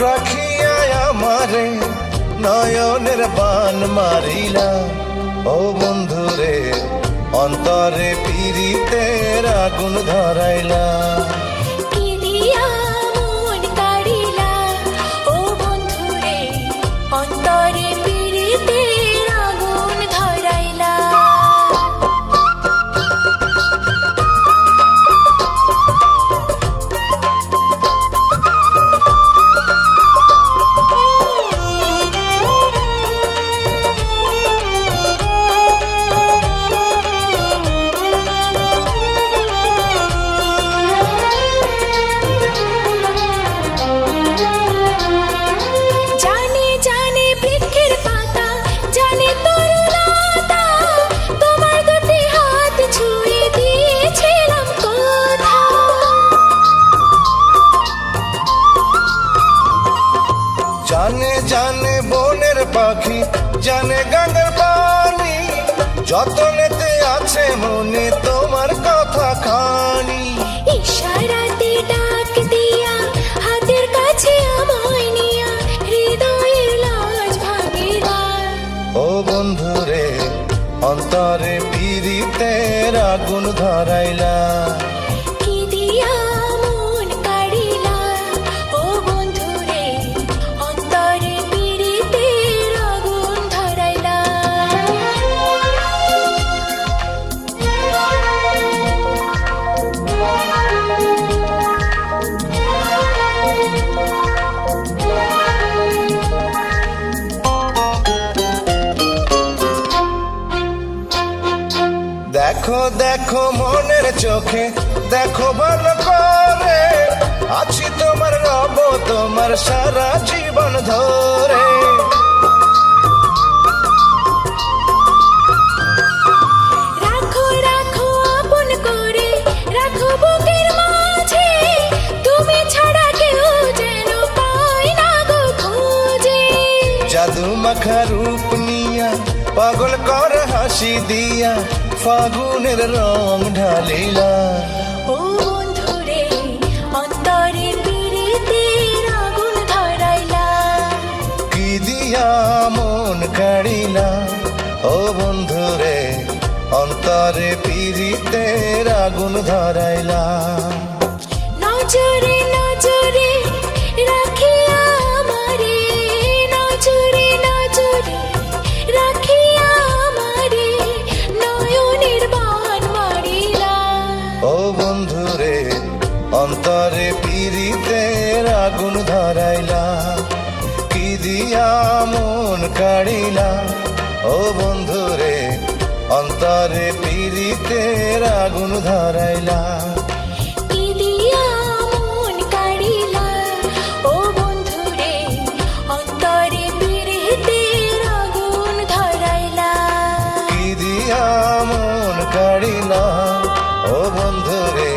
রাখিয়া আমারে নয়নের বান মারিলা। ও বন্ধুরে অন্তরে পীড়িতের আগুন ধরাইলা। কি দিয়া মন কাড়িলা, ও বন্ধুরে অন্তরে পীড়িতের আগুন ধরাইলা। জানে জানে বৃক্ষের পাতা, জানে তরুলতা, তোমার দুটি হাত ছুঁয়ে দিয়েছিলাম কথা। জানে জানে বনের পাখি, জানে গাঙ্গের পানি, যতনেতে আছে মনে তোমার কথা খানি। ইশারাতে ডাক দিয়া হাতের কাছে আমায় নিয়া হৃদয়ের লাজ ভাঙিলা। ও বন্ধুরে অন্তরে পীড়িতের আগুন ধরাইলা। কি দিয়া মন কাড়িলা, ও বন্ধুরে অন্তরে পীড়িতের আগুন ধরাইলা। দেখো দেখো মনের চোখে, দেখো ভালো করে, আছি তোমার রব তোমার সারা জীবন ধরে। রাখো রাখো আপন করে, রাখো বুকের মাঝে, তুমি ছাড়া কেউ যেন পায় না গো খোঁজে। জাদু মাখা রূপ নিয়া পাগল কর হাসি দিয়া ফাগুনের রং ঢালিলা। ও বন্ধুরে অন্তরে পীড়িতের আগুন ধরাইলা। কি দিয়া মন কাড়িলা। ও বন্ধুরে অন্তরে পীড়িতের আগুন ধরাইলা। নজরে নজরে রাখিয়া আমারে, নজরে নজরে রাখিয়া আমারে নয়নের বান মারিলা। ও বন্ধুরে অন্তরে পীড়িতের আগুন ধরাইলা। কি দিয়া মন কাড়িলা। ও বন্ধুরে অন্তরে পীড়িতের আগুন ধরাইলা। কি দিয়া মন কাড়িলা, ও বন্ধুরে অন্তরে পীড়িতের আগুন ধরাইলা। কি দিয়া মন কাড়িলা। ও বন্ধুরে